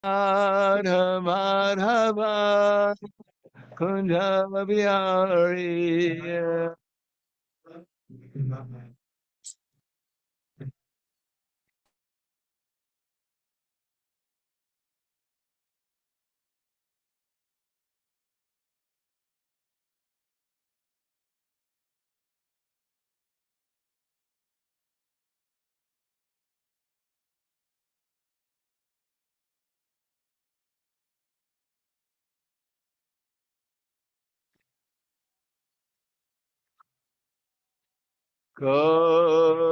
Radha Madhava Kunja Bihari.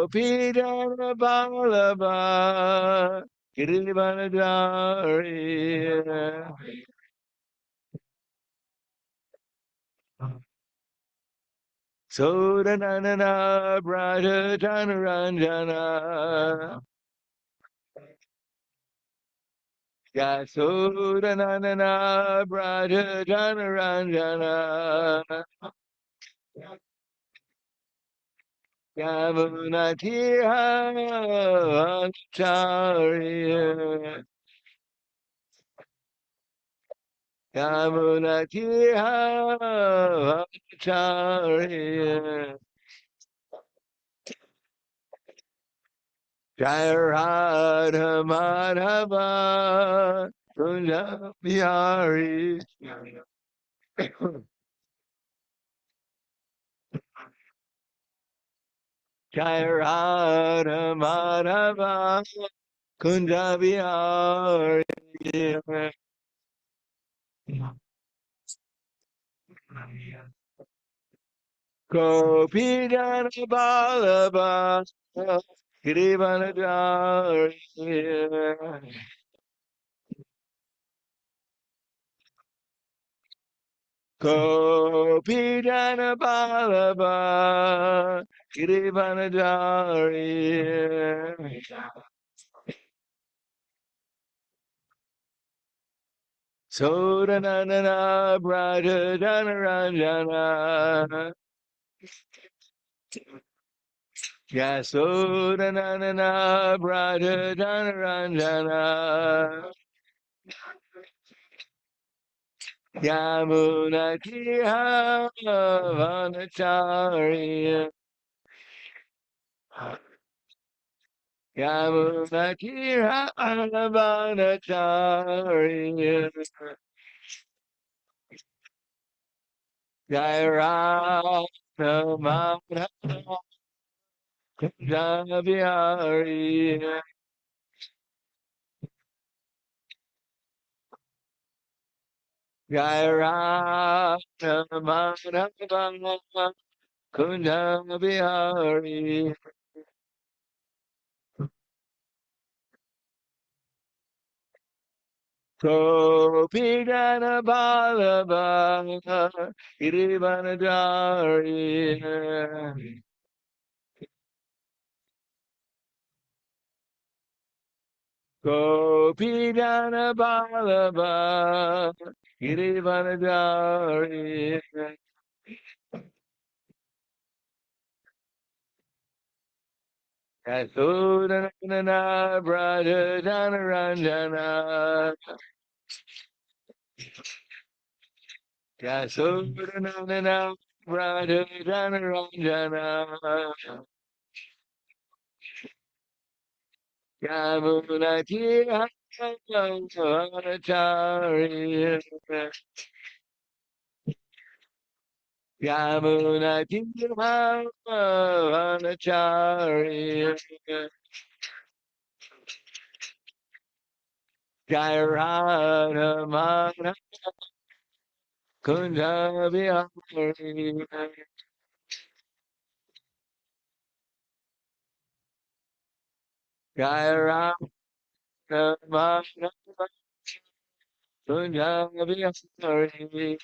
Gopidana Balaba Girivanadari. Sodanana Brata Janaranjana. Yasodanana Brata Janaranjana. Yamunatira Acharya. Yamunatira Acharya. Jai Radha Madhava Kunja Bihari. Jai Radha Madhava Kunja Bihari. Gopi Jana Balaba Girivanadari. Gopi Jana Balaba Girivanadari. Sodanana Brata Janaranjana. Yasodanana Brata Janaranjana. Yamunatiha Vanacharya. Yamunatiha Vanacharya. Jaira Namata Javihari. Jaira Namata Kunjabihari. Gopidana Balaba Girivanadari. Gopidana Balaba Girivanadari. Yasodhanana Brata Janaranjana. Yasodhanana Brata Janaranjana. Yamunatira Vanacharya. Yamunatira Vanacharya. Jai Radha Madhava Kunja Bihari. Jai Radha Madhava Kunja Bihari.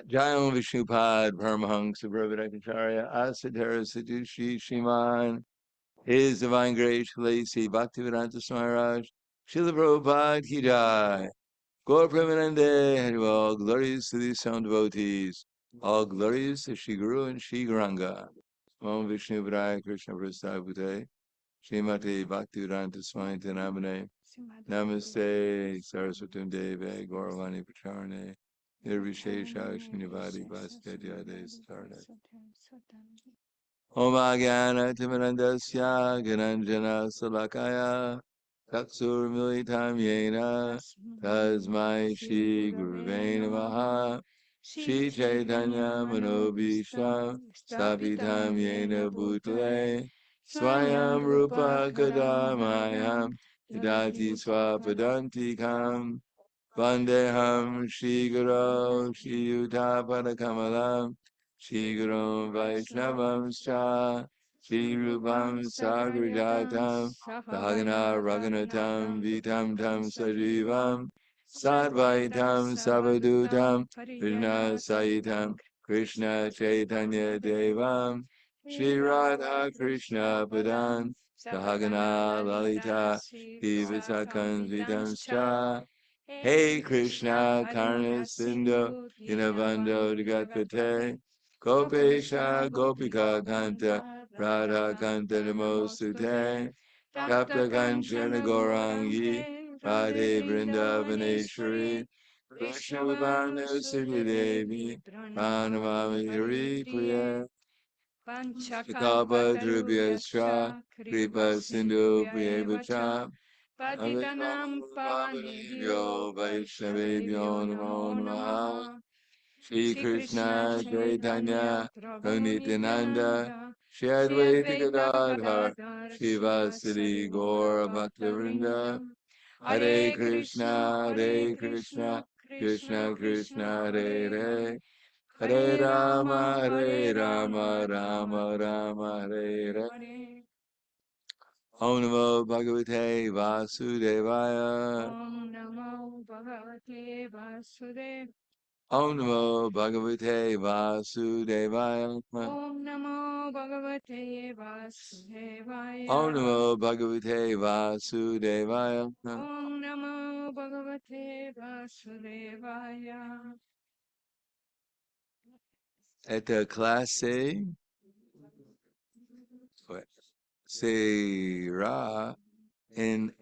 Jayam Vishnupad Paramahansa Brahmadacharya Asadhara Sadushi Shiman. His Divine Grace Lacey Bhaktivedanta Smaharaj Srila Prabhupada Ki Jai. Gaur Premanande Harival. Glorious to these sound devotees. All glorious to Shri Guru and Shri Garanga. Om Vishnu Vraya Krishna Prasthapute Srimati Bhaktivedanta Swami Namane Namaste Saraswatam Deve Gauravani Pacharane Nirvishesha Srinivadi Vasadhyade Sarane Om Agyana Timarandasya Gananjana Salakaya Taksur Militam Yena Tasmai Shri Guruve Namaha Shri Chaitanya Manobisham Savitam Yena Bhutale Swayam Rupa Kadamayam Yadati Swapadantikam Vandeham Shri Guru Shri Yuta Padakamalam Shri Guru Vaishnavam Scha Shri Rupam Sagrajatam Bhagana Raghunatam Vitam Tam Sajivam Sadvaitam Savadutam Krishna Saitam Krishna Chaitanya Devam Shri Radha Krishna Padan Bhagana Lalita Divasakan Vitam Scha Hey Krishna Karna Sindhu Dinabando Digatpate Gopesha Gopika Kanta Radha Kanta Namostute Tapta Kanchana Gaurangi Radhe Vrindavaneshwari Krishna Vibhanu Sri Devi Pranamami Hari Priya Chakapa Drubhyascha Kripa Sindhu Priyevacha Patitanam Pavanebhyo Pavanebhyo Vaishnavebhyo Vaishnavebhyo Namo Namo Namaha Namaha Shri Shri Krishna Krishna Chaitanya Chaitanya Prabhu Prabhu Nityananda Shri Shri Advaita Advaita Gadadhar Gadadhar Shivasari Shivasari Gaura Gaura Bhaktivinoda Bhaktavrinda Hare Hare Krishna Krishna Krishna Krishna Krishna Krishna Hare Hare Hare Hare Hare Hare Rama Rama Rama Rama Rama Rama Hare Hare Hare Hare Om Namo Bhagavate Vasudevaya Om Namo Bhagavate Vasudevaya Om Namo Bhagavate Vasudevaya Om Namo Bhagavate Om Vasudevaya Namo Bhagavate Vasudevaya Om Namo Bhagavate Vasudevaya Esta clase será en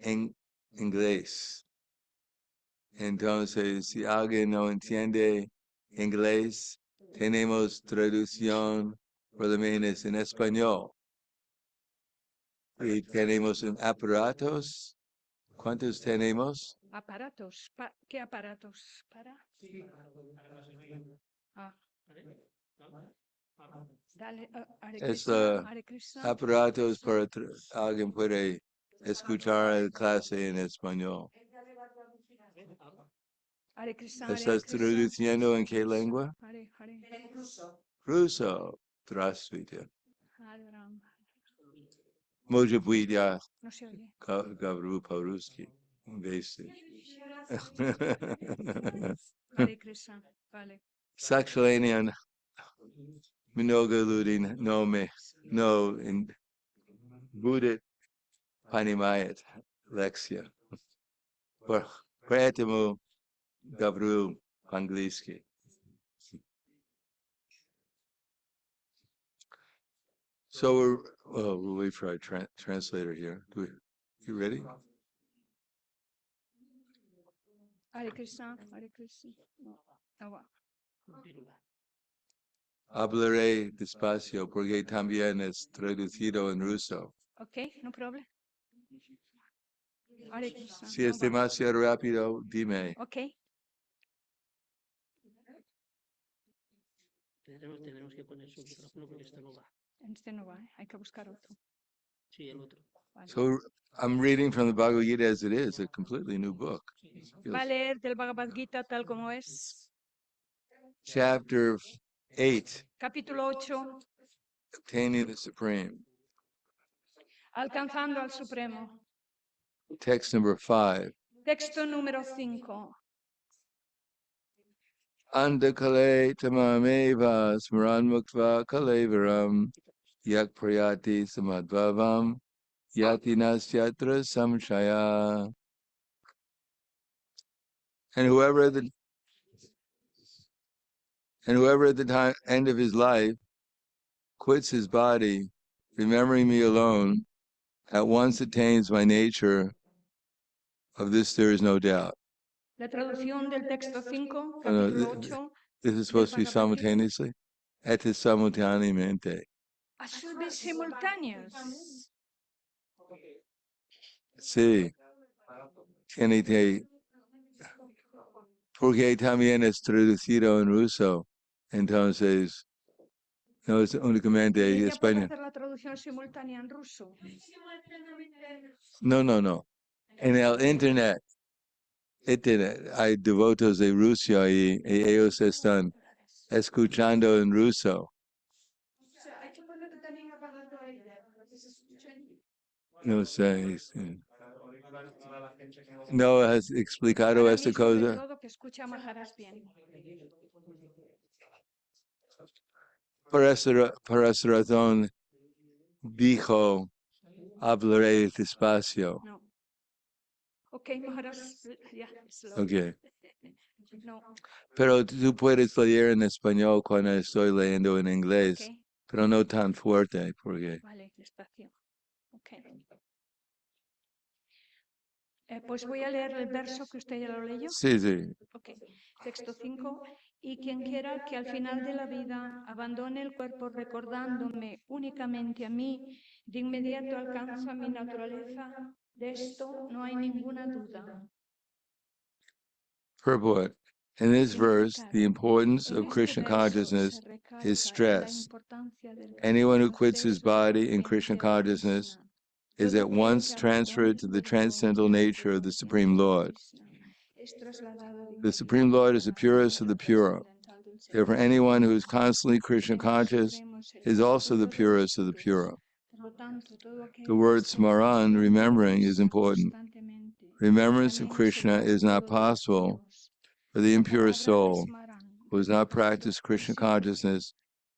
inglés. Entonces, si alguien no entiende inglés, tenemos traducción por lo menos en español. Y tenemos un aparatos. ¿Cuántos tenemos? Aparatos. ¿Qué aparatos? Para. Ah, dale, Hare Es Krishna, Hare Krishna. aparatos para alguien puede escuchar la clase en español. Hare Krishna, Hare ¿Estás Krishna. traduciendo en qué lengua? Hare Hare. Ruso. Здравствуйте. Hare Ram. Может быть, я No se oye. говорю по-русски. Вместе. Hare Krishna. Vale. К сожалению, много людей не будет понимать лекцию. Поэтому говорю по-английски. So we'll wait for our translator here. You ready? Hare Krishna, Hare Krishna. No va. Hablaré despacio porque también es traducido en ruso. Ok, no problem. Hare Krishna. Si es demasiado rápido, dime. Ok. Tenemos que poner su micrófono porque esto no va. Este no va, hay que buscar otro. Sí, el otro. Vale. So I'm reading from the Bhagavad Gita as it is, a completely new book. Va a leer del Bhagavad Gita tal como es. Chapter 8, Capítulo 8. Obtaining the Supreme. Alcanzando al Supremo. Text number 5. Texto número 5. Andakale tamameva smaran muktva kalevaram yak prayati samadvavam yati nasyatra samshaya. And whoever at the end of his life quits his body, remembering me alone, at once attains my nature. Of this there is no doubt. La traducción del texto 5, Oh, no, capítulo 8. this is supposed to be simultaneously? Et simultaneamente. A should be simultaneous. Sí. Tiene que, porque también es traducido en ruso. Entonces, no es únicamente ¿Y ella puede español. hacer la traducción simultánea en ruso? No, no, no. En el internet hay devotos de Rusia y ellos están escuchando en ruso. No sé. Sí. ¿No has explicado Para esta mí, sobre cosa? todo, que escucha a Maharaj bien. Por esa razón dijo, hablaré despacio. No. Ok, Maharaj, ya, slow. Okay. No. Pero tú puedes leer en español cuando estoy leyendo en inglés, Ok, pero no tan fuerte, porque... vale, despacio. Ok. Pues voy a leer el verso que usted ya lo leyó. Sí, sí. Ok. Texto 5. Y quien quiera que al final de la vida abandone el cuerpo recordándome únicamente a mí, de inmediato alcanza mi naturaleza. De esto no hay ninguna duda. Purport. In this verse, Significar. the importance En of este Krishna verso consciousness se recalca is la stressed. importancia del Anyone who quits his concentrarse body in Krishna solamente en consciousness Krishna. is Todo at aquel once que abandone transferred el to the cuerpo transcendental en nature of the Supreme conciencia de Lord. Krishna, es trasladado de The Supreme inmediato Lord a is the la purest of the naturaleza pure. trascendental del Therefore, Señor. anyone who is constantly El Krishna Señor conscious Supremo es el is más also the puro de los purest of the puros. pure. Por lo tanto, todo aquel The que word está smaran, pensando en remembering, is Krishna important. constantemente, Remembrance of también es el Krishna más is not puro de los possible puros. for the La impure palabra soul Smaran who has not practiced Krishna consciousness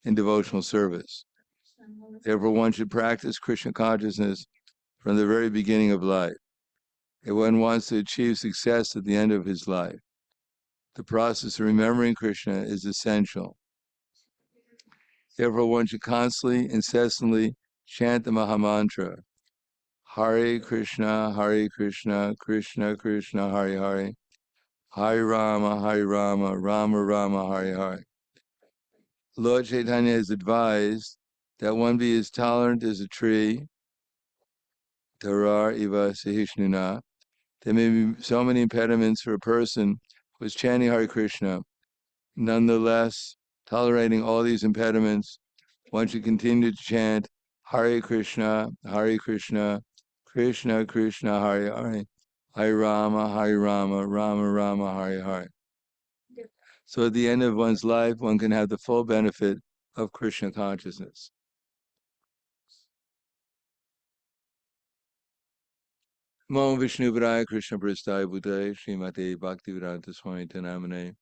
in devotional service. Therefore, one should practice Krishna consciousness from the very beginning of life, if one wants to achieve success at the end of his life. The process of remembering Krishna is essential. Therefore, one should constantly, incessantly chant the Mahamantra, Hare Krishna, Krishna Krishna, Hare Hare, Hare Rama, Rama Rama, Hare Hare. Lord Chaitanya has advised that one be as tolerant as a tree, Tarar Iva Sahishnuna. There may be so many impediments for a person who is chanting Hare Krishna. Nonetheless, tolerating all these impediments, one should continue to chant Hare Krishna, Krishna Krishna, Hare Hare, Hare Rama, Rama Rama, Hare Hare. So at the end of one's life, one can have the full benefit of Krishna consciousness. Namo Vishnu Padaya Krishna Prasthaya Bhutaya Srimate Bhaktivedanta Swami Tanamane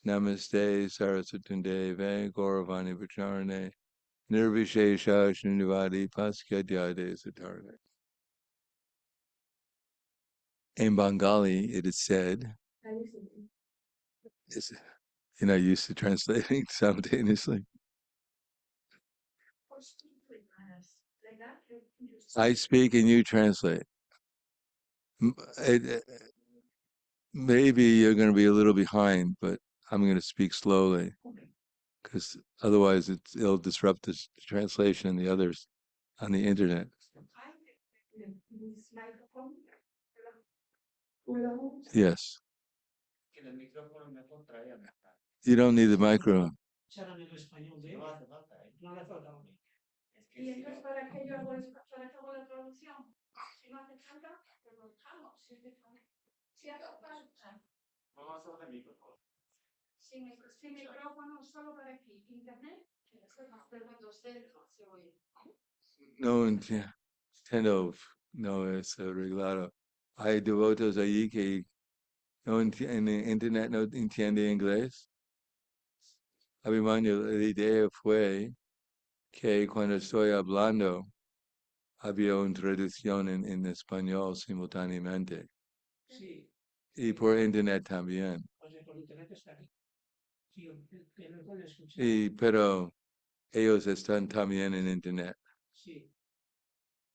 Namaste Saraswati Deve Gauravani Pacharane Nirvishesha Srinivadi Paskyadyade Satarane. In Bengali, it is said, you're not used to translating simultaneously. I speak and you translate. Maybe you're going to be a little behind, but I'm going to speak slowly because otherwise it'll disrupt the translation and the others on the internet. Yes. You don't need the microphone. Y entonces, ¿para qué yo hago la traducción? Si no hace falta, pues lo dejamos. Si hace falta. Sin micrófono, solo para aquí. Internet. No entiendo. No es arreglado. Hay devotos allí que no en internet no entiende inglés. Abimanyu, la idea fue que cuando estoy hablando había una traducción en español simultáneamente. Sí. Y por internet también. O sea, por internet está aquí. Sí, pero no puedo escuchar. Pero ellos están también en internet. Sí.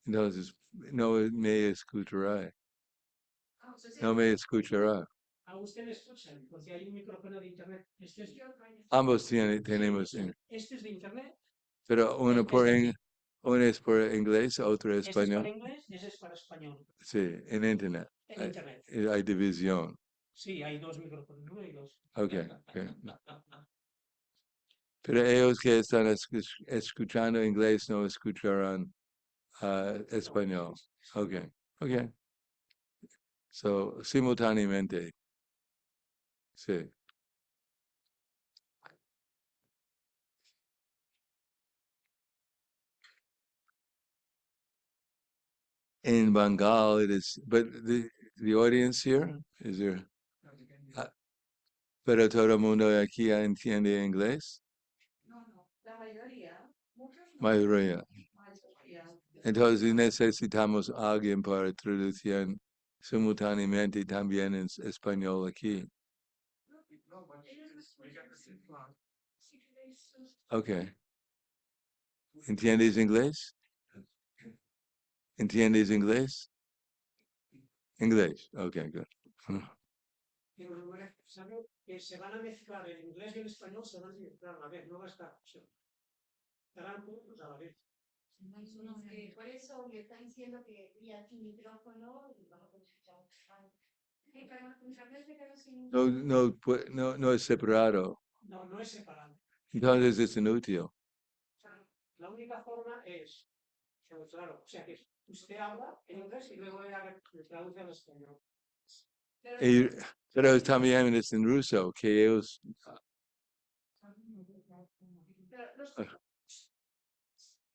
Entonces, no me escuchará. No me escuchará. A usted le escuchan, porque hay un micrófono de internet. Ambos tenemos. Este es de internet. Pero uno es por inglés, otro Este es español. para inglés y ese es para español. Sí, en internet. En internet. Hay división. Sí, hay dos micrófonos, uno y dos. Okay. Pero ellos que están escuchando inglés no escucharán español. Okay. So, simultáneamente. Sí. In Bengal, it is, but the audience here, is there? Pero todo el mundo aquí entiende inglés. La mayoría. Mayoría. Entonces necesitamos a alguien para traducir simultáneamente también en español aquí. Okay. ¿Entiendes inglés? ¿Entiendes inglés? Inglés. Okay, good. Pero sabe que se van a mezclar el inglés y el español, se van a mezclar a la vez, no va a estar. Estarán juntos a la vez. Por eso le está diciendo que ya sin micrófono y vamos a escuchar. No es separado. No es separado. Entonces es inútil. La única forma es, claro, o sea que usted habla en inglés y luego traduce al español. Pero también es en ruso, que ellos...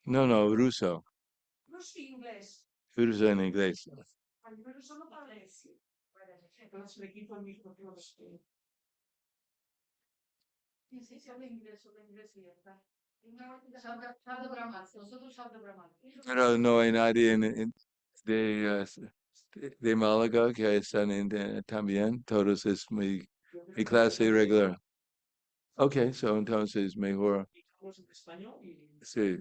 No, ruso. Ruso y inglés. Ruso en inglés. Ruso no parla. Entonces le quito el mismo tiempo. Sí, habla inglés y ya está. Shabda Brahman, nosotros Shabda Brahman. Pero no hay nadie de Málaga que están también. Todos es mi clase regular. Okay, so entonces mejor. En español y... Sí.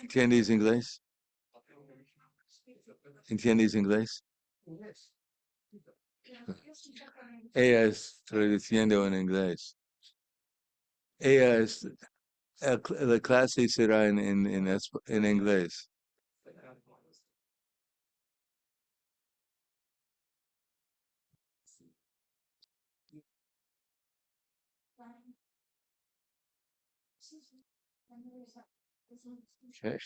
¿Entiendes inglés? ¿Entiendes inglés? Ella es traduciendo en inglés. La clase será en inglés. Okay.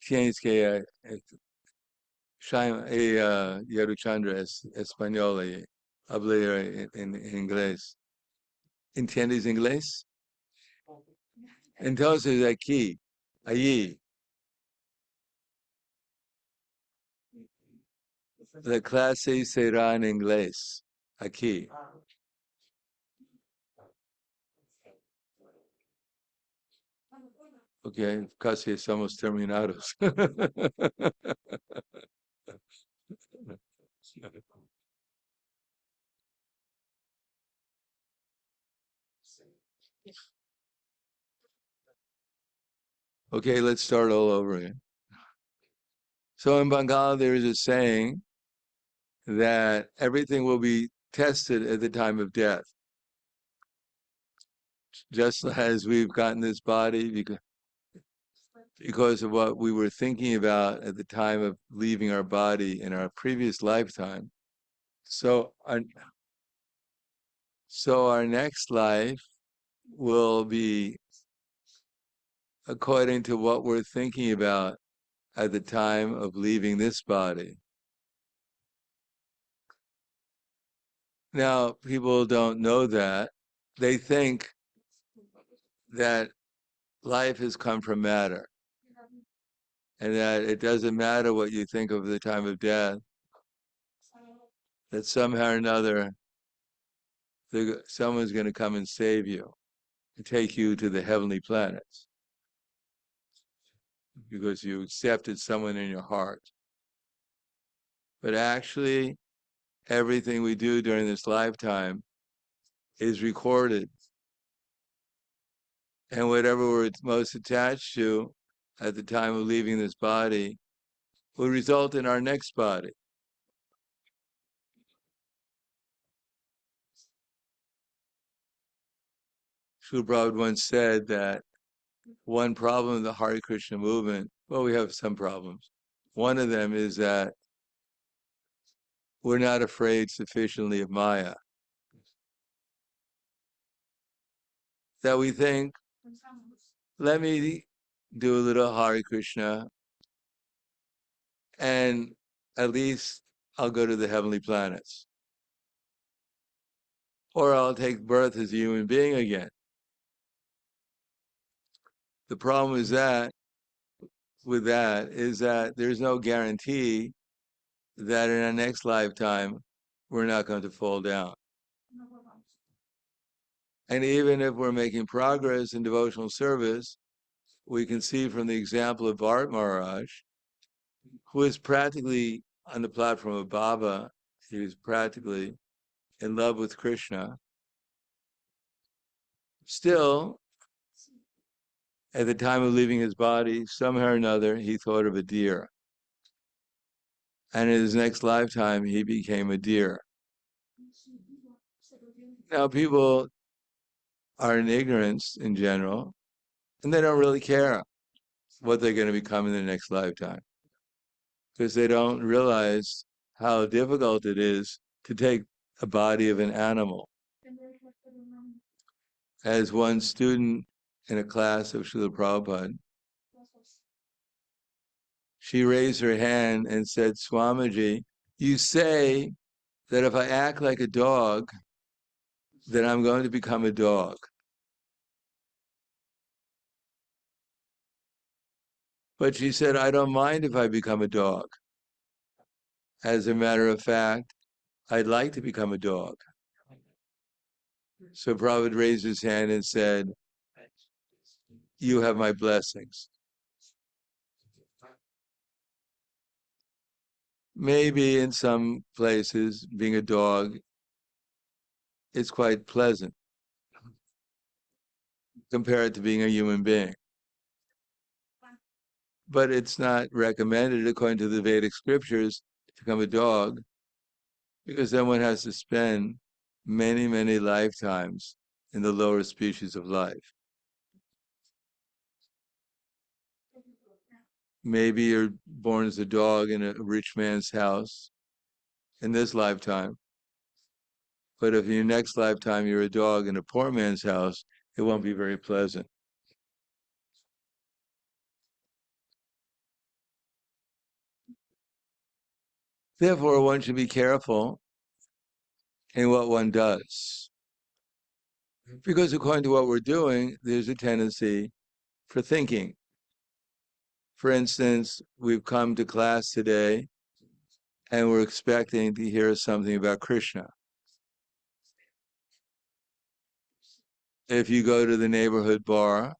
Tienes que Yaruchandra es español y hablar en inglés. ¿Entiendes inglés? Entonces allí, la clase será en inglés. Aquí. Ok, casi estamos terminados. Okay, let's start all over again. So in Bengal, there is a saying that everything will be tested at the time of death. Just as we've gotten this body because of what we were thinking about at the time of leaving our body in our previous lifetime. So our next life will be according to what we're thinking about at the time of leaving this body. Now, people don't know that. They think that life has come from matter and that it doesn't matter what you think of the time of death. that somehow or another someone's going to come and save you and take you to the heavenly planets because you accepted someone in your heart. But actually, everything we do during this lifetime is recorded. And whatever we're most attached to at the time of leaving this body will result in our next body. Srila Prabhupada once said that one problem of the Hare Krishna movement, well, we have some problems. One of them is that we're not afraid sufficiently of Maya. That we think, let me do a little Hare Krishna, and at least I'll go to the heavenly planets. Or I'll take birth as a human being again. The problem is that, with that, is that there's no guarantee that in our next lifetime, we're not going to fall down. And even if we're making progress in devotional service, we can see from the example of Bharat Maharaj, who is practically on the platform of Baba, he was practically in love with Krishna. Still, at the time of leaving his body, somehow or another, he thought of a deer. And in his next lifetime, he became a deer. Now, people are in ignorance in general, and they don't really care what they're going to become in the next lifetime, because they don't realize how difficult it is to take a body of an animal. As one student in a class of Srila Prabhupada, she raised her hand and said, Swamiji, you say that if I act like a dog, then I'm going to become a dog. But she said, I don't mind if I become a dog. As a matter of fact, I'd like to become a dog. So Prabhupada raised his hand and said, you have my blessings. Maybe in some places, being a dog, it's quite pleasant compared to being a human being. But it's not recommended, according to the Vedic scriptures, to become a dog, because then one has to spend many, many lifetimes in the lower species of life. Maybe you're born as a dog in a rich man's house in this lifetime, but if in your next lifetime you're a dog in a poor man's house, it won't be very pleasant. Therefore, one should be careful in what one does. Because according to what we're doing, there's a tendency for thinking. For instance, we've come to class today and we're expecting to hear something about Krishna. If you go to the neighborhood bar,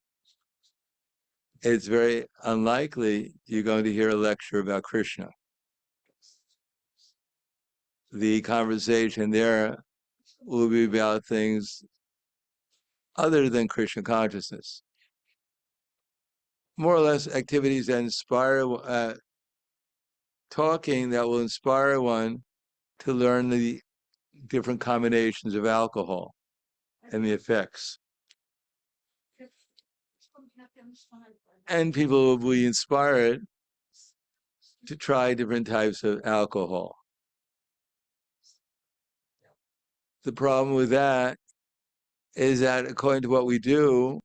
it's very unlikely you're going to hear a lecture about Krishna. The conversation there will be about things other than Krishna consciousness. More or less activities that inspire, talking that will inspire one to learn the different combinations of alcohol and the effects. And people will be inspired to try different types of alcohol. The problem with that is that according to what we do,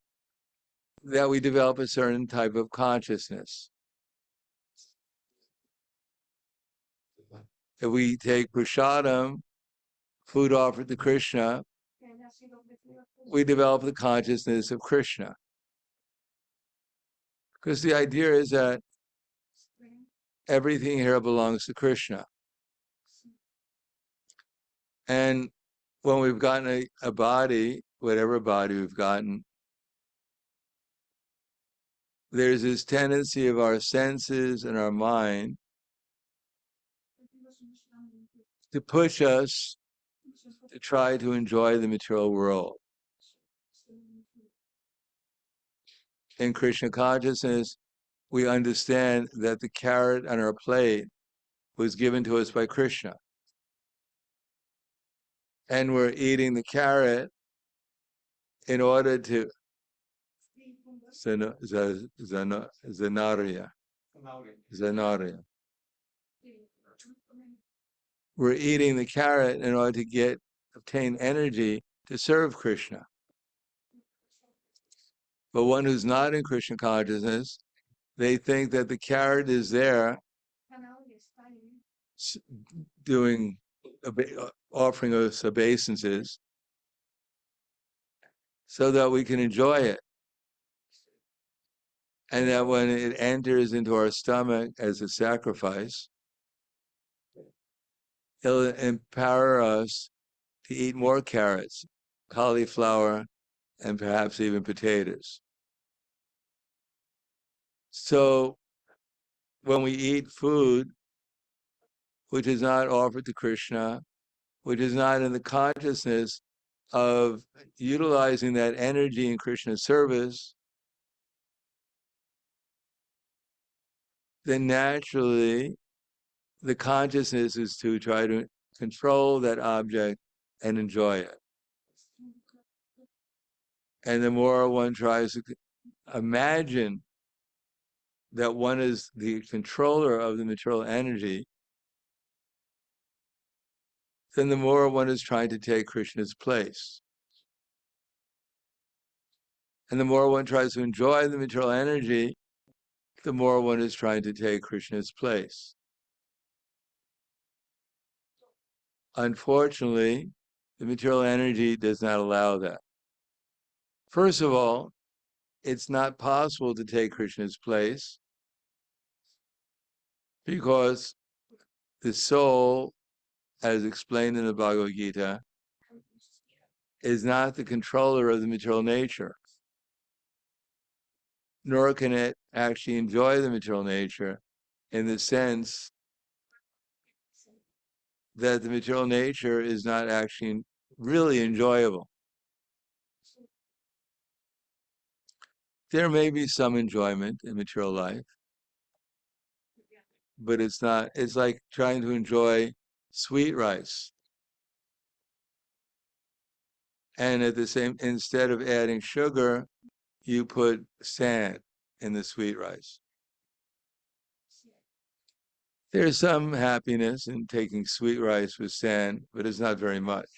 that we develop a certain type of consciousness. If we take prasadam, food offered to Krishna, we develop the consciousness of Krishna. Because the idea is that everything here belongs to Krishna. And when we've gotten a body, whatever body we've gotten, there's this tendency of our senses and our mind to push us to try to enjoy the material world. In Krishna consciousness, we understand that the carrot on our plate was given to us by Krishna. And we're eating the carrot in order to zanarya. We're eating the carrot in order to obtain energy to serve Krishna. But one who's not in Krishna consciousness, they think that the carrot is there offering us obeisances so that we can enjoy it. And that when it enters into our stomach as a sacrifice, it'll empower us to eat more carrots, cauliflower, and perhaps even potatoes. So when we eat food which is not offered to Krishna, which is not in the consciousness of utilizing that energy in Krishna's service, then naturally the consciousness is to try to control that object and enjoy it. And the more one tries to imagine that one is the controller of the material energy, then the more one is trying to take Krishna's place. And the more one tries to enjoy the material energy, the more one is trying to take Krishna's place. Unfortunately, the material energy does not allow that. First of all, it's not possible to take Krishna's place because the soul, as explained in the Bhagavad Gita, is not the controller of the material nature, nor can it actually enjoy the material nature in the sense that the material nature is not actually really enjoyable. There may be some enjoyment in material life, but it's like trying to enjoy sweet rice. And instead of adding sugar, you put sand in the sweet rice. There's some happiness in taking sweet rice with sand, but it's not very much.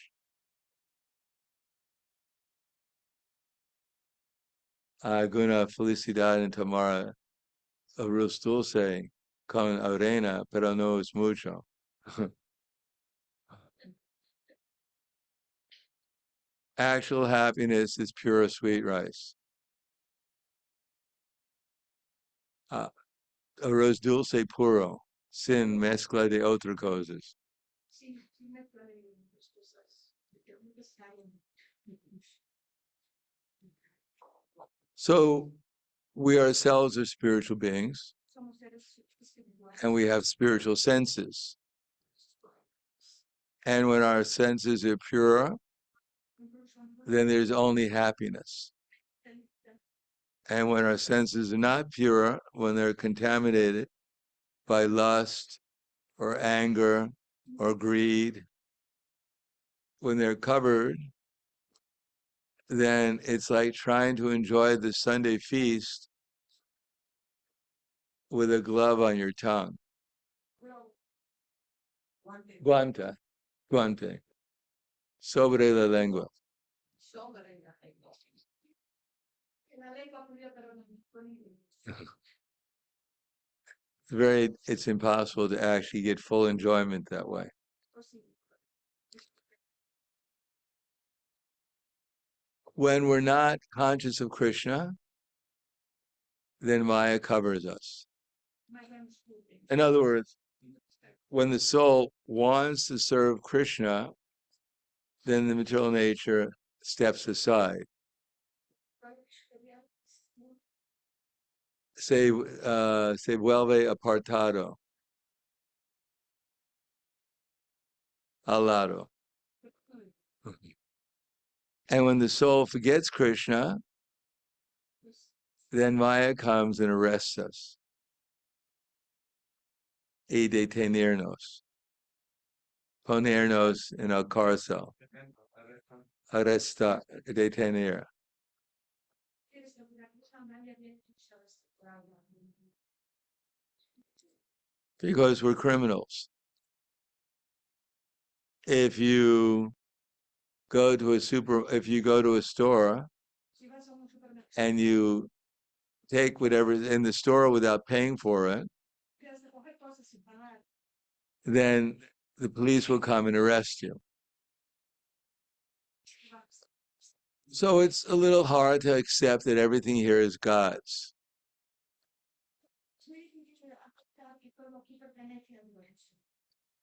Alguna felicidad en tomar arroz dulce con arena, pero no es mucho. Actual happiness is pure sweet rice. Arroz dulce puro, sin mezcla de otras cosas. So we ourselves are spiritual beings, and we have spiritual senses. And when our senses are pure, then there's only happiness. And when our senses are not pure, when they're contaminated by lust or anger or greed, when they're covered, then it's like trying to enjoy the Sunday feast with a glove on your tongue. Guante. Sobre la lengua. It's impossible to actually get full enjoyment that way. When we're not conscious of Krishna, then Maya covers us. In other words, when the soul wants to serve Krishna, then the material nature steps aside. Se vuelve apartado al lado. And when the soul forgets Krishna, then Maya comes and arrests us. Y detenernos. Ponernos en el cárcel. Arrestar, detener. Because we're criminals. If you go to a store and you take whatever's in the store without paying for it, then the police will come and arrest you. So it's a little hard to accept that everything here is God's.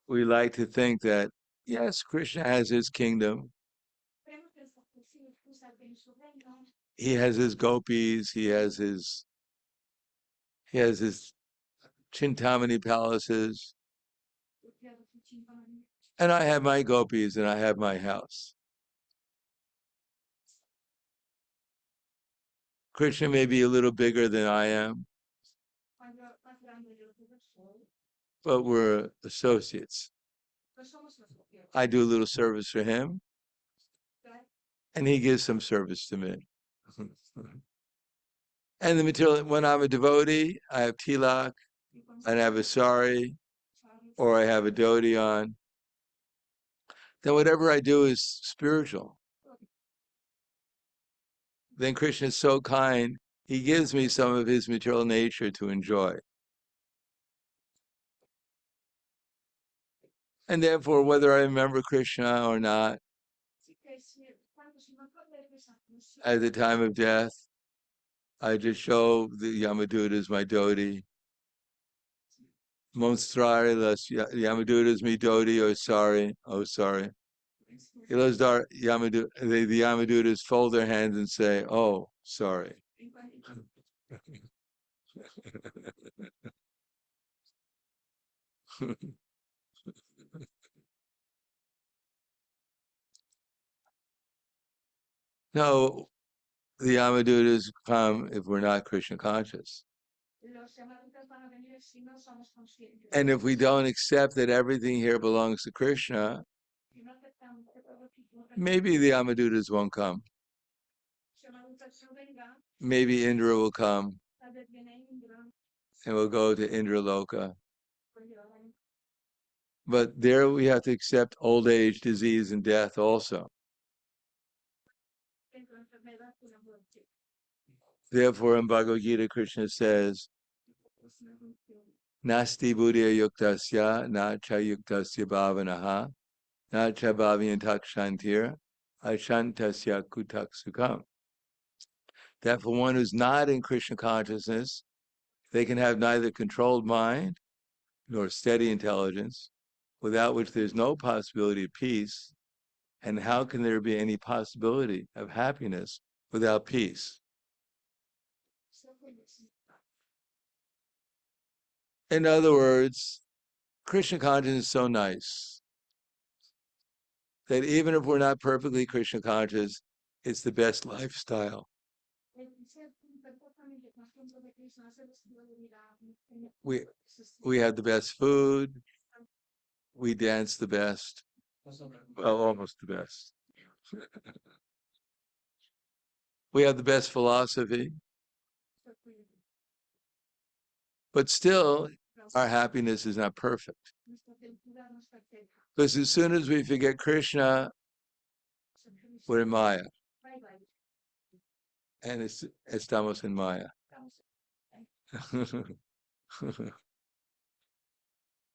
We like to think that, yes, Krishna has his kingdom. He has his gopis, he has his Chintamani palaces. And I have my gopis and I have my house. Krishna may be a little bigger than I am, but we're associates. I do a little service for him, and he gives some service to me. And the material, when I'm a devotee, I have tilak, and I have a sari, or I have a dhoti on. Then whatever I do is spiritual. Then Krishna is so kind, he gives me some of his material nature to enjoy. And therefore, whether I remember Krishna or not, at the time of death, I just show the Yamadutas my dhoti. Monstrare las Yamadutas mi dhoti, oh sorry. The Yamadutas fold their hands and say, oh, sorry. No, the Yamadutas come if we're not Krishna conscious. And if we don't accept that everything here belongs to Krishna, maybe the Yamadutas won't come. Maybe Indra will come and we'll go to Indra Loka. But there we have to accept old age, disease, and death also. Therefore, in Bhagavad Gita, Krishna says, Nasti buddhya yuktasya, na cha yuktasya bhavanaha, na cha bhavyantak shantir, ashantasya kutak sukham. That for one who's not in Krishna consciousness, they can have neither controlled mind nor steady intelligence, without which there's no possibility of peace. And how can there be any possibility of happiness without peace? In other words, Krishna consciousness is so nice that even if we're not perfectly Krishna conscious, it's the best lifestyle. We have the best food, we dance the best, well, almost the best. We have the best philosophy, but still our happiness is not perfect. Because as soon as we forget Krishna, we're in Maya. And estamos in Maya.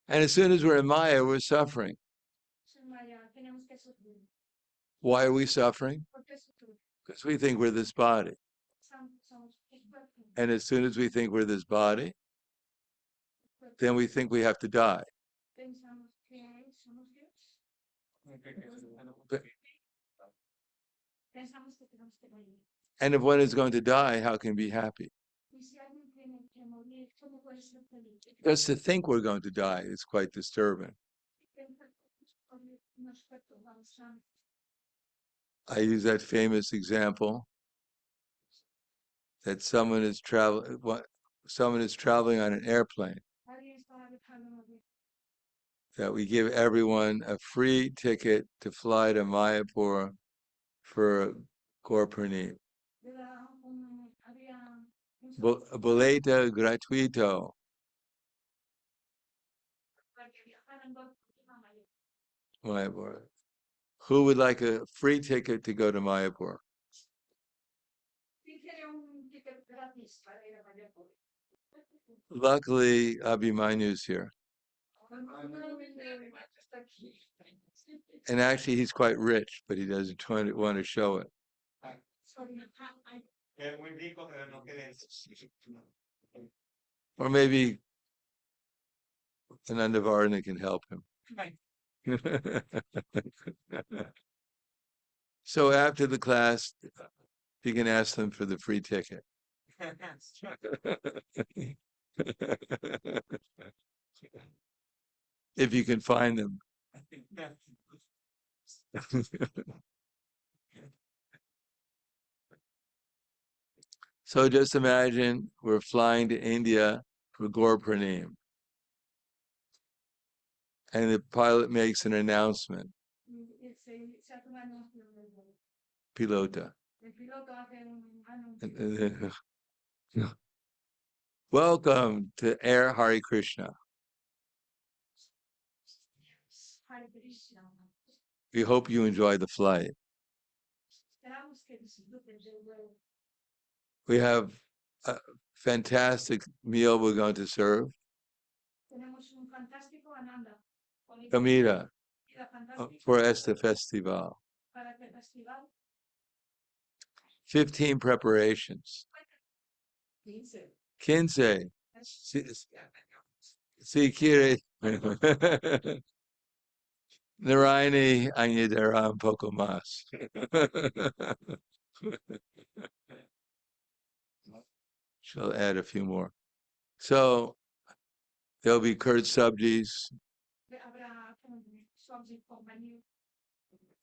And as soon as we're in Maya, we're suffering. Why are we suffering? Because we think we're this body. And as soon as we think we're this body, then we think we have to die. pensamos que tenemos que morir. And if one is going to die, how can we be happy? Y si alguien tiene que morir, ¿cómo puede ser feliz? Just to think we're going to die is quite disturbing. Nos perturbamos tanto. I use that famous example that someone is traveling on an airplane, Alguien estaba dejando morir. that we give everyone a free ticket to fly to Mayapur for Gorpurni. Había Boleta gratuito. para que viajaran dos a Mallorca. Mayapur. Who would like a free ticket to go to Mayapur? ¿Quién quiere un ticket gratis para ir a Mallorca? Luckily, Abhimanyu's here. And actually, he's quite rich, but he doesn't want to show it. Or maybe Ananda Varna can help him. So after the class, you can ask them for the free ticket. If you can find them. So just imagine we're flying to India for Gorpurnim. And the pilot makes an announcement. Pilota. Welcome to Air Hare Krishna. We hope you enjoy the flight. We have a fantastic meal we're going to serve. Comida for este festival. 15 preparations. 15. Si quiere. Narayani añadirá un poco más. She'll add a few more. So there'll be curd sabjis.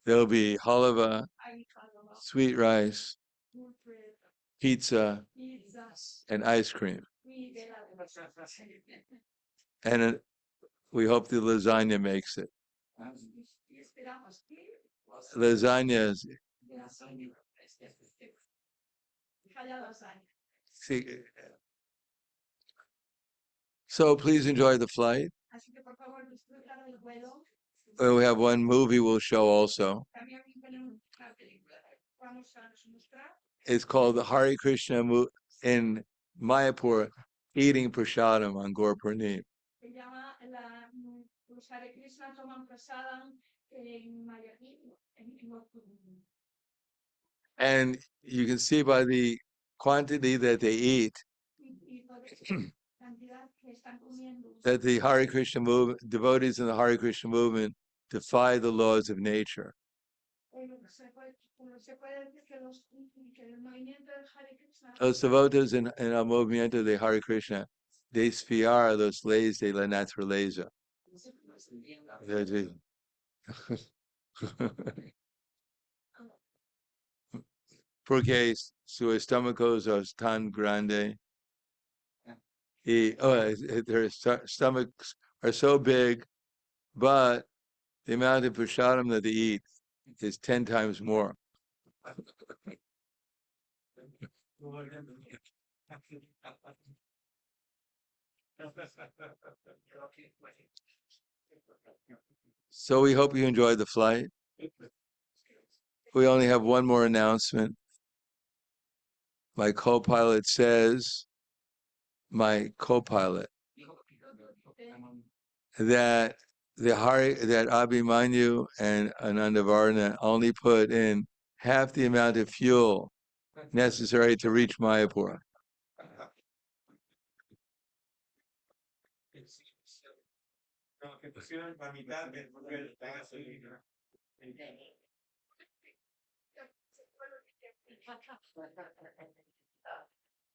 There'll be halava, sweet rice, pizza, and ice cream. And we hope the lasagna makes it. Lasagna is... So please enjoy the flight. We have one movie we'll show also. It's called the Hare Krishna in Mayapur, eating prasadam on Gorpurni. And you can see by the quantity that they eat that the Hare Krishna movement, devotees in the Hare Krishna movement, defy the laws of nature. Los devotos en el movimiento de Hare Krishna desfiar las leyes de la naturaleza. Porque su estómago es tan grande. Their stomachs are so big, but the amount of prasadam that they eat is 10 times more. So we hope you enjoyed the flight. We only have one more announcement. My co-pilot says, that that Abhimanyu and Anandavarna only put in half the amount of fuel necessary to reach Mayapur.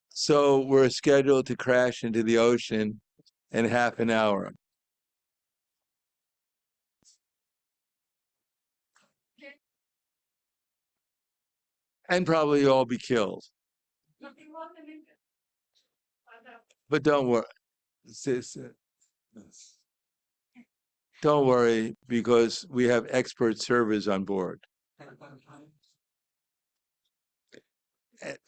So we're scheduled to crash into the ocean in half an hour. And probably all be killed. But don't worry. Don't worry, because we have expert servers on board.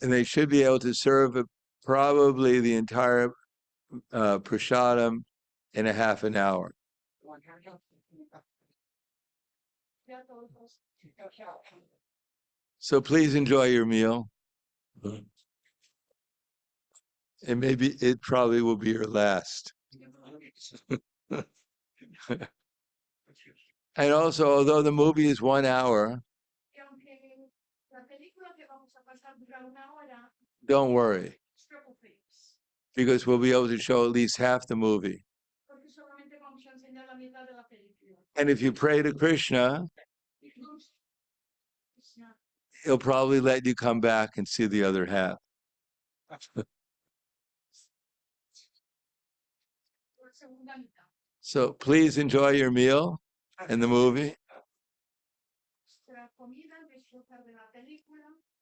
And they should be able to serve probably the entire prasadam in a half an hour. So please enjoy your meal. And maybe it probably will be your last. And also, although the movie is 1 hour, don't worry, because we'll be able to show at least half the movie. And if you pray to Krishna, he'll probably let you come back and see the other half. So please enjoy your meal and the movie.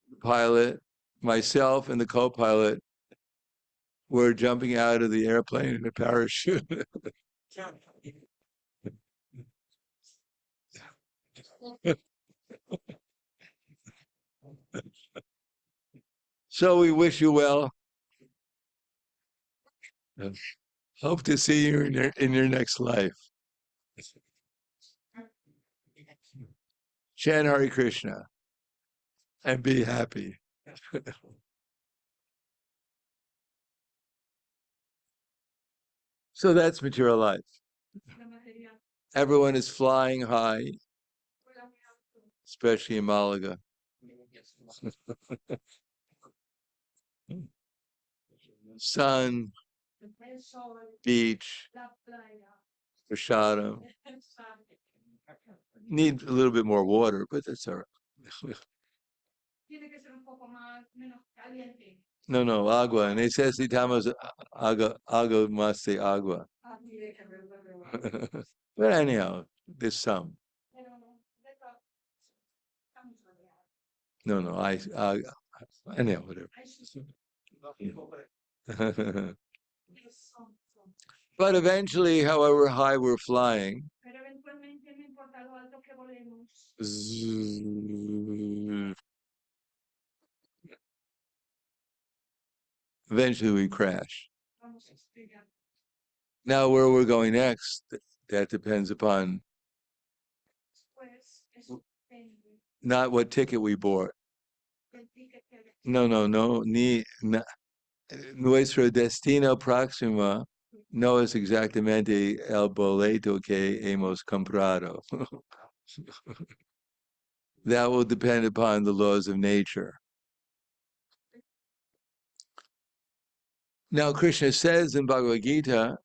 The pilot, myself, and the co-pilot were jumping out of the airplane in a parachute. So we wish you well. Hope to see you in your next life. Chant Hare Krishna and be happy. So that's material life. Everyone is flying high, especially in Malaga. Sun, beach, prasadam. Need a little bit more water, but that's all right. No, agua. Necesitamos agua más de agua. But anyhow, there's some. No, anyhow, whatever. But eventually, however high we're flying, eventually we crash. Now, where we're going next, that depends upon not what ticket we bought. No. Nuestro destino próximo no es exactamente el boleto que hemos comprado. That will depend upon the laws of nature. Now, Krishna says in Bhagavad Gita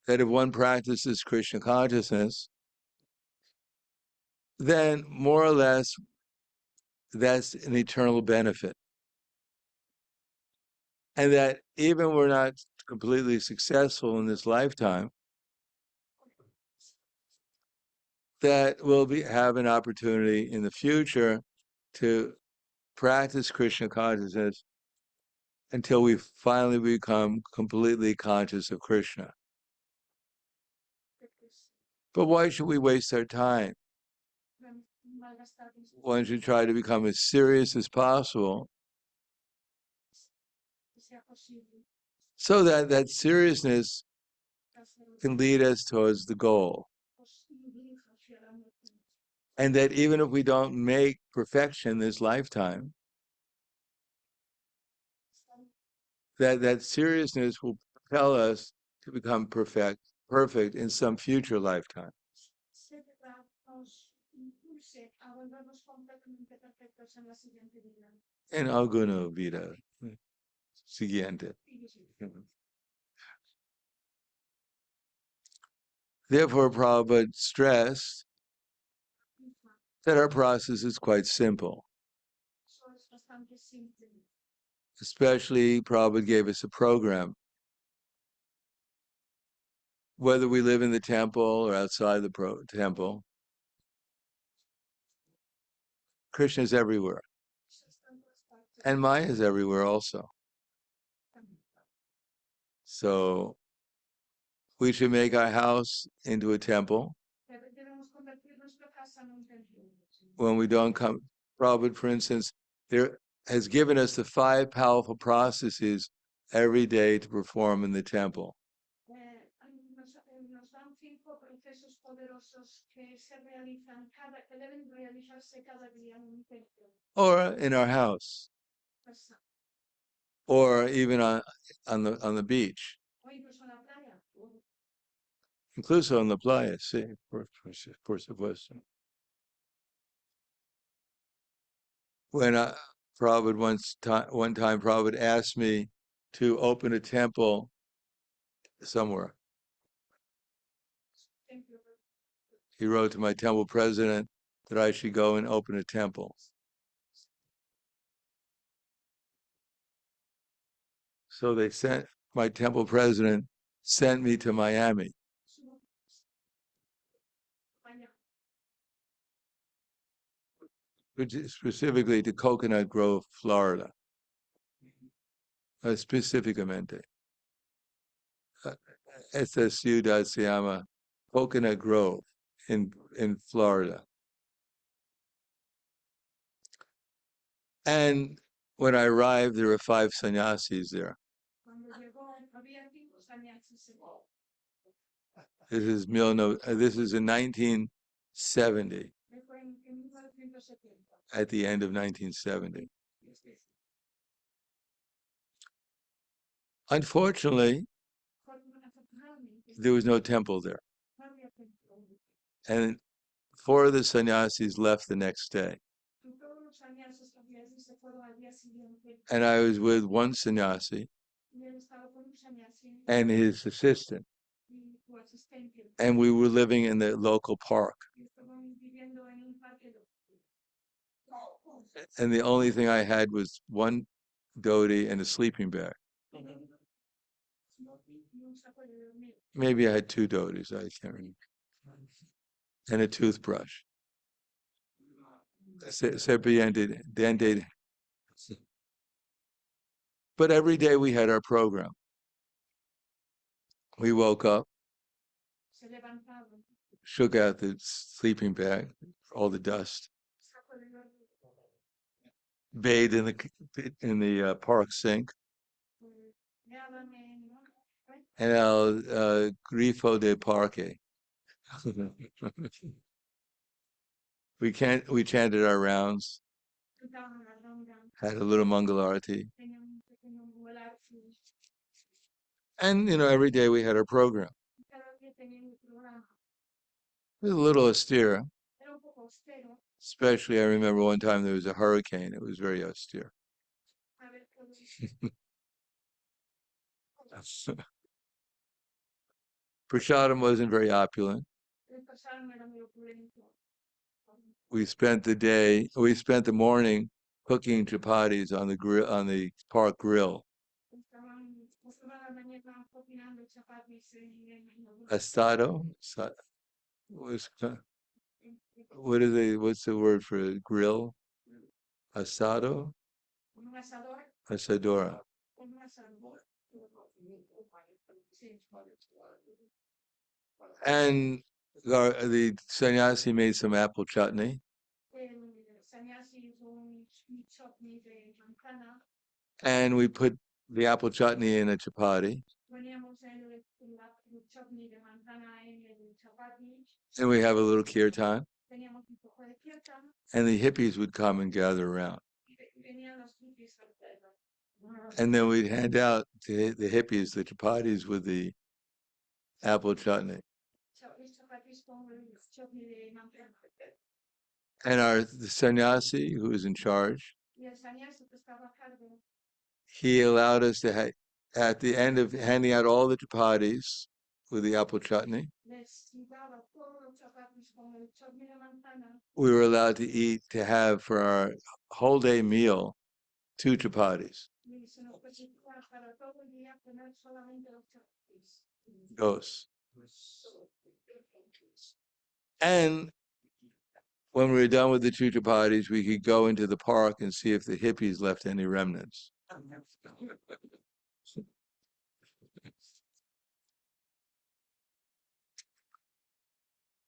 that if one practices Krishna consciousness, then more or less that's an eternal benefit. And that even we're not completely successful in this lifetime, that we'll have an opportunity in the future to practice Krishna consciousness until we finally become completely conscious of Krishna. But why should we waste our time? One should try to become as serious as possible so that that seriousness can lead us towards the goal. And that even if we don't make perfection this lifetime, that seriousness will propel us to become perfect in some future lifetime. En alguna vida siguiente. Therefore, Prabhupada stressed that our process is quite simple. Especially, Prabhupada gave us a program. Whether we live in the temple or outside the temple, Krishna is everywhere. And Maya is everywhere also. So we should make our house into a temple. When we don't come, Prabhupada, for instance, there has given us the 5 powerful processes every day to perform in the temple. Nos dan 5 procesos poderosos que se realizan que deben realizarse cada día en un templo. Or in our house. Or even on the beach. O incluso en la playa. Incluso en la playa, sí, por supuesto. When Prabhupada one time Prabhupada asked me to open a temple somewhere. He wrote to my temple president that I should go and open a temple. So my temple president sent me to Miami. Specifically to Coconut Grove, Florida. Specificamente. Esta ciudad se llama Coconut Grove in Florida. And when I arrived, there were 5 sannyasis there. This is in 1970. At the end of 1970. Unfortunately, there was no temple there. And 4 of the sannyasis left the next day. And I was with one sannyasi and his assistant. And we were living in the local park. And the only thing I had was one dhoti and a sleeping bag. Maybe I had 2 dhotis, I can't remember. And a toothbrush. But every day we had our program. We woke up, shook out the sleeping bag, all the dust, bathed in the park sink, and el grifo de parque. We chanted our rounds, had a little Mangalarati. And, every day we had our program. It was a little austere. Especially, I remember one time there was a hurricane. It was very austere. Prasadam wasn't very opulent. We spent the morning cooking chapatis on the park grill. Asado? What's the word for a grill? Asado? Asadora. And the sannyasi made some apple chutney. And we put the apple chutney in a chapati. And we have a little kirtan. And the hippies would come and gather around. And then we'd hand out to the hippies the chapatis with the apple chutney. And the sannyasi, who was in charge, he allowed us to at the end of handing out all the chapatis with the apple chutney, we were allowed to have for our whole day meal 2 chapatis. Y se nos prescribe para todo el día comer solamente 2 chapatis. Dos. And when we were done with the 2 chapatis, we could go into the park and see if the hippies left any remnants.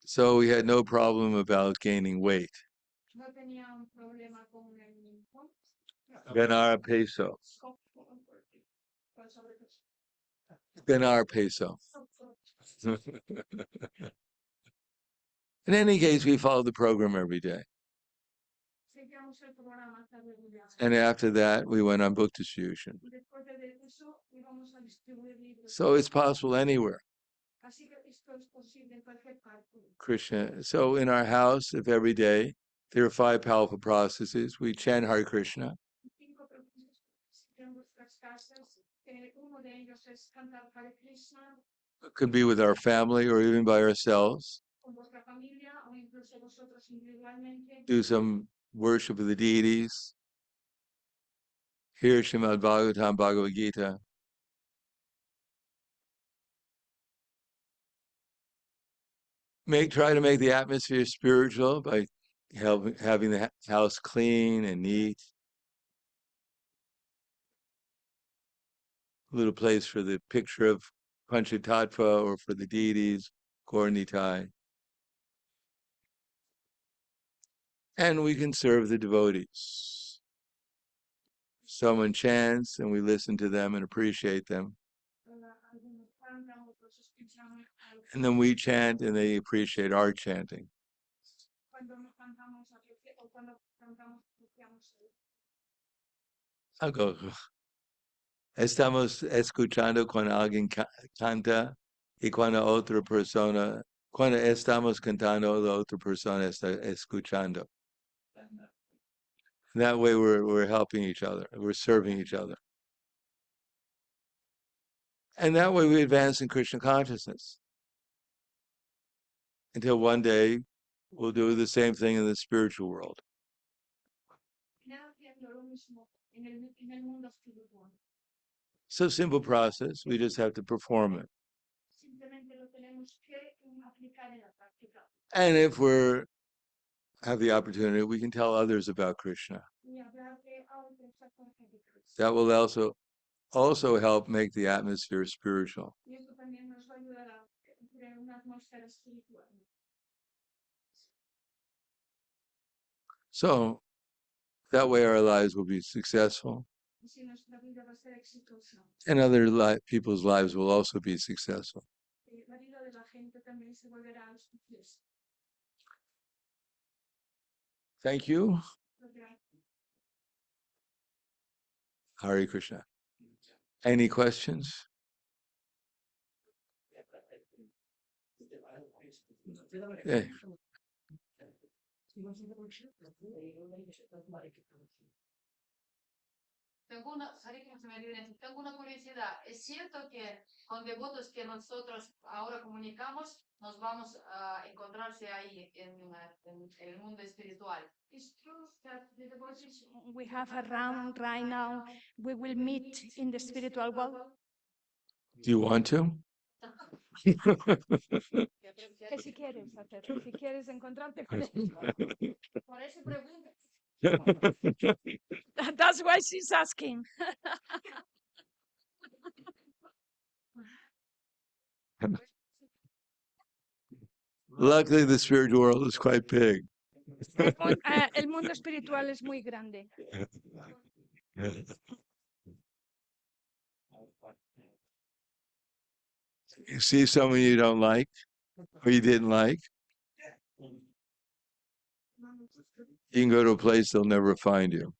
So we had no problem about gaining weight. No tenía un problema con el Ganar peso. Ganar peso. In any case, we followed the program every day. Seguíamos el programa hasta el día. And after that, we went on book distribution. Después de eso, íbamos a distribuir libros. So it's possible anywhere. Así que esto es posible en cualquier parte. Krishna. So in our house, if every day there are 5 powerful processes, we chant Hare Krishna. 5 propósitos en vuestras casas. Uno de ellos es cantar Hare Krishna It could be with our family or even by ourselves. con vuestra familia o incluso vosotros individualmente. Do some worship of the deities. Hear Srimad Bhagavatam, Bhagavad Gita. Try to make the atmosphere spiritual by having the house clean and neat. A little place for the picture of Panchatattva or for the deities, Gaura-Nitai. And we can serve the devotees. Someone chants and we listen to them and appreciate them. And then we chant and they appreciate our chanting. I'll go. Estamos escuchando cuando alguien canta y cuando otra persona, cuando estamos cantando, la otra persona está escuchando. That way we're helping each other, we're serving each other. And that way we advance in Krishna consciousness. Until one day we'll do the same thing in the spiritual world. So simple process, we just have to perform it. And if we have the opportunity, we can tell others about Krishna. That will also help make the atmosphere spiritual. So that way our lives will be successful. And other people's lives will also be successful. Thank you. Hare Krishna. Any questions? Yeah. Tengo una curiosidad. ¿Es cierto que con devotos que nosotros ahora comunicamos nos vamos a encontrarse ahí en el mundo espiritual? It's true that the devotees we have around right now, we will meet in the spiritual world. Do you want to? Que si quieres hacerlo, si quieres encontrarte con ellos. Por eso pregunto. That's why she's asking. Luckily, the spiritual world is quite big. El mundo espiritual es muy grande. You see someone you don't like or you didn't like, you can go to a place they'll never find you.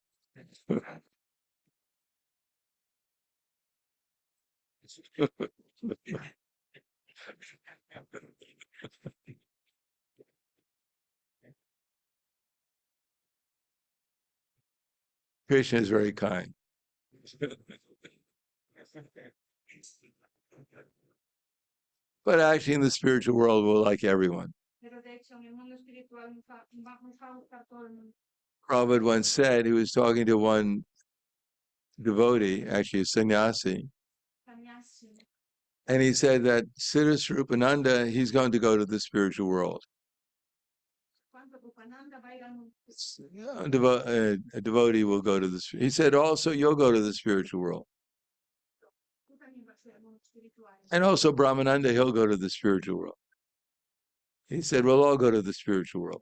Krishna is very kind. But actually in the spiritual world, we'll like everyone. Prabhupada once said, he was talking to one devotee, actually a sannyasi, sannyasi. and he said that Siddha Swarupananda, he's going to go to the spiritual world. Quando Upananda va a ir al A devotee will go to the. He said also you'll go to the spiritual world, tú también vas a ir al mundo espiritual. and also Brahmananda, he'll go to the spiritual world. He said we'll all go to the spiritual world.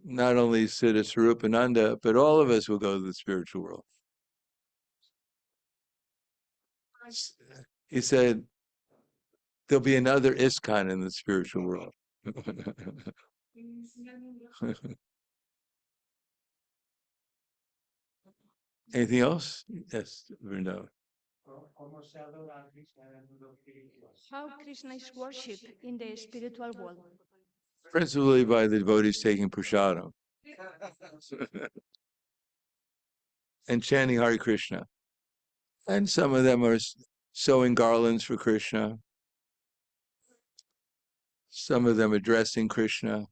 Not only Siddha Swarupananda, but all of us will go to the spiritual world. He said there'll be another ISKCON in the spiritual world. Anything else? Yes, Vrindavan. How Krishna is worshipped in the spiritual world. Principally by the devotees taking prasadam and chanting Hare Krishna. And some of them are sewing garlands for Krishna. Some of them are dressing Krishna.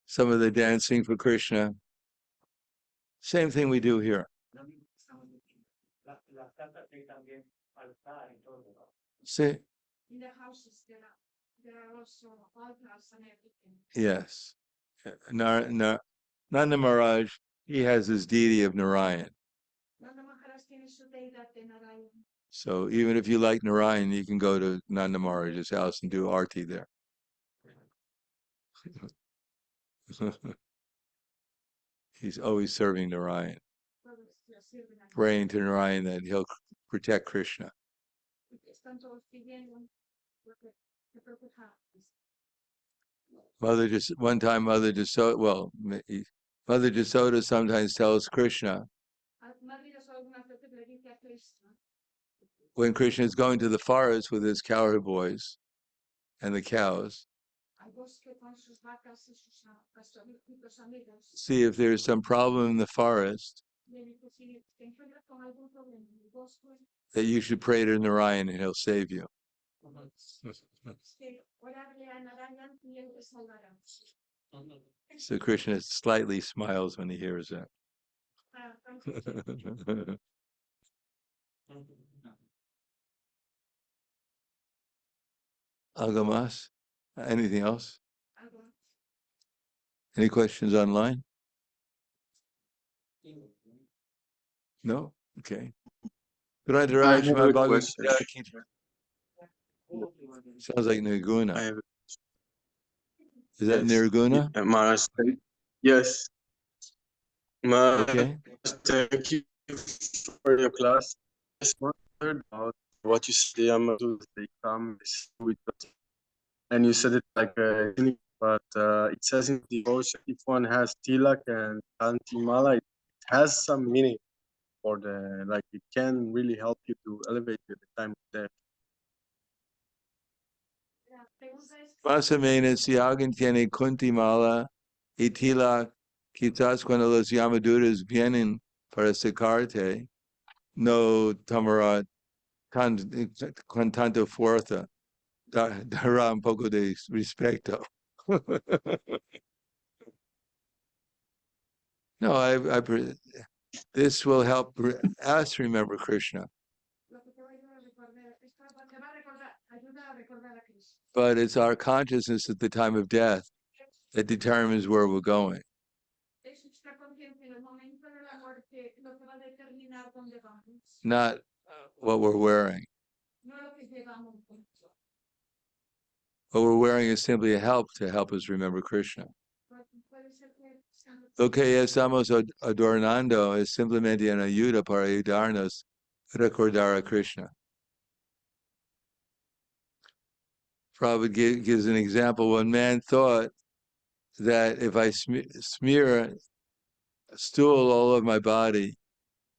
Some of them dancing for Krishna. Same thing we do here. See? In the houses there are also altars and everything. Yes. Nanda Maharaj, he has his deity of Narayan. Nanda Maharaj tiene su deidad de Narayan. So even if you like Narayan, you can go to Nanda Maharaj's house and do arti there. He's always serving Narayan, praying to Narayan that he'll protect Krishna. Mother Jasoda sometimes tells Krishna when Krishna is going to the forest with his cowherd boys and the cows, see if there's some problem in the forest, that you should pray to Narayan and he'll save you. So Krishna slightly smiles when he hears that. Agamas, anything else? Any questions online? No? Okay. I have a question. Sounds like Nirguna. I have, Is that Nirguna? Maharaj, yes. Maharaj, Okay. thank you for your class. I just wondered about what you say. They come with, and you said it like but it says in devotion, if one has tilak and kantimala, it has some meaning for the, like, it can really help you to elevate you at the time of death. Más o menos, si alguien tiene kuntimala y tilak, quizás cuando los llamaduras vienen para sacarte, no tomará con tanta fuerza, dará un poco de respeto. No, this will help us remember Krishna. But it's our consciousness at the time of death that determines where we're going. Not what we're wearing. What we're wearing is simply a help to help us remember Krishna. Lo que estamos adornando es simplemente una ayuda para ayudarnos a recordar a Krishna. Prabhupada gives an example. One man thought that if I smear a stool all over my body,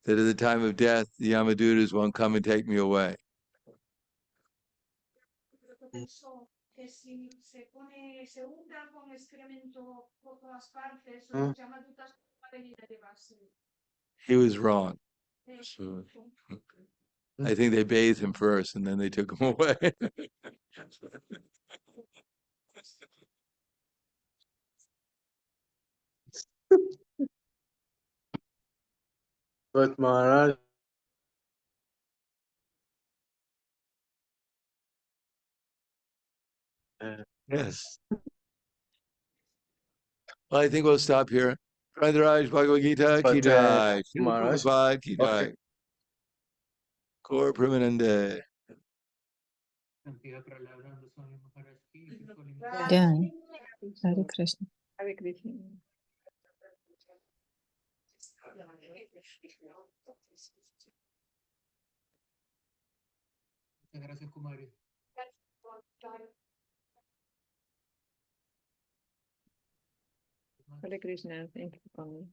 that at the time of death, the Yamadutas won't come and take me away. He was wrong. So, I think they bathed him first and then they took him away. But Maharaj, Yes. Well, I think we'll stop here. Radharaj Bhagavad Gita ki but jai. Srila Maharaj, Prabhupada ki jai. okay. Gaur Premanande. Prahladananda Swami Maharaj ki. Yeah. Hare Krishna. Hare Krishna. Muchas gracias, Kumari. Hare Krishna. Thank you for coming.